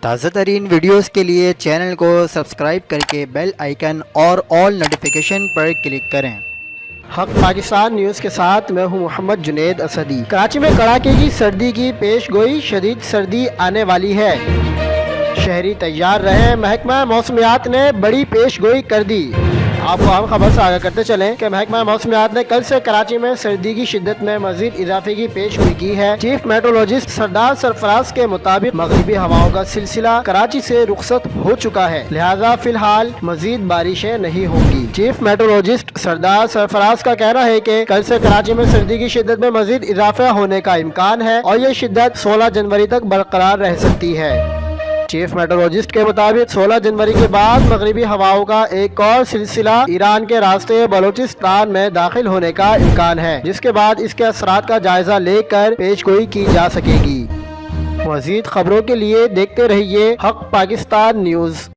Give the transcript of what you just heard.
تازہ ترین ویڈیوز کے لیے چینل کو سبسکرائب کر کے بیل آئیکن اور آل نوٹیفیکیشن پر کلک کریں۔ حق پاکستان نیوز کے ساتھ میں ہوں محمد جنید اسدی۔ کراچی میں کڑاکے کی سردی کی پیش گوئی، شدید سردی آنے والی ہے، شہری تیار رہیں۔ محکمہ موسمیات نے بڑی پیش گوئی کر دی۔ آپ کو اہم خبر سے آگاہ کرتے چلیں کہ محکمہ موسمیات نے کل سے کراچی میں سردی کی شدت میں مزید اضافے کی پیش گوئی کی ہے۔ چیف میٹرولوجسٹ سردار سرفراز کے مطابق مغربی ہواؤں کا سلسلہ کراچی سے رخصت ہو چکا ہے، لہذا فی الحال مزید بارشیں نہیں ہوں گی۔ چیف میٹرولوجسٹ سردار سرفراز کا کہنا ہے کہ کل سے کراچی میں سردی کی شدت میں مزید اضافہ ہونے کا امکان ہے اور یہ شدت 16 جنوری تک برقرار رہ سکتی ہے۔ چیف میٹرولوجسٹ کے مطابق 16 جنوری کے بعد مغربی ہواؤں کا ایک اور سلسلہ ایران کے راستے بلوچستان میں داخل ہونے کا امکان ہے، جس کے بعد اس کے اثرات کا جائزہ لے کر پیش گوئی کی جا سکے گی۔ مزید خبروں کے لیے دیکھتے رہیے حق پاکستان نیوز۔